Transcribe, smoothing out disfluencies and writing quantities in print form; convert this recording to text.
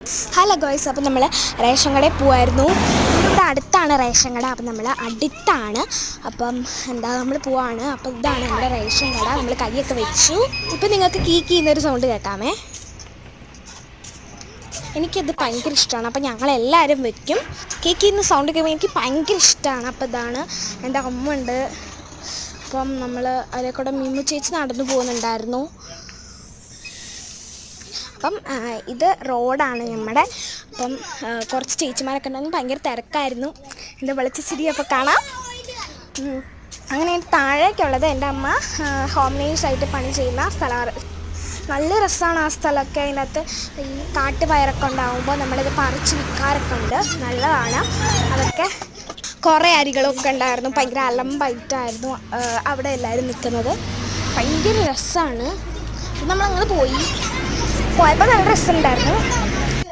Hello ഗോയ്സ്, അപ്പോൾ നമ്മൾ ration കടയിൽ പോവായിരുന്നു. ഇവിടെ അടുത്താണ് റേഷൻ കട. അപ്പം നമ്മൾ അടുത്താണ്. നമ്മൾ പോവാണ്. അപ്പോൾ ഇതാണ് നമ്മുടെ റേഷൻ കട. നമ്മൾ കൈയൊക്കെ വെച്ചു. ഇപ്പം നിങ്ങൾക്ക് കീന്നൊരു സൗണ്ട് കേൾക്കാമേ. എനിക്കത് ഭയങ്കര ഇഷ്ടമാണ്. അപ്പം ഞങ്ങളെല്ലാവരും വയ്ക്കും. കേക്കിന്ന് സൗണ്ട് കേൾക്കുമ്പോൾ എനിക്ക് ഭയങ്കര ഇഷ്ടമാണ്. അപ്പോൾ ഇതാണ് എൻ്റെ അമ്മ ഉണ്ട്. അപ്പം നമ്മൾ അതിലെ കൂടെ മിമ്മു ചേച്ചി നടന്നു പോകുന്നുണ്ടായിരുന്നു. അപ്പം ഇത് റോഡാണ് നമ്മുടെ. അപ്പം കുറച്ച് ചേച്ചിമാരൊക്കെ ഉണ്ടായിരുന്നു. ഭയങ്കര തിരക്കായിരുന്നു. എൻ്റെ വെളിച്ചിരി അപ്പോൾ കാണാം. അങ്ങനെ താഴേക്കുള്ളത് എൻ്റെ അമ്മ ഹോം നേഴ്സായിട്ട് പണി ചെയ്യുന്ന സ്ഥലമാണ്. നല്ല രസമാണ് ആ സ്ഥലമൊക്കെ. അതിനകത്ത് ഈ കാട്ടുപയറൊക്കെ ഉണ്ടാകുമ്പോൾ നമ്മളിത് പറിച്ച് വിൽക്കാറൊക്കെ ഉണ്ട്. നല്ലതാണ് അതൊക്കെ. കുറേ അരികളൊക്കെ ഉണ്ടായിരുന്നു. ഭയങ്കര അലമ്പായിട്ടായിരുന്നു അവിടെ എല്ലാവരും നിൽക്കുന്നത്. ഭയങ്കര രസമാണ്. നമ്മളങ്ങനെ പോയപ്പോൾ നല്ല രസമുണ്ടായിരുന്നു.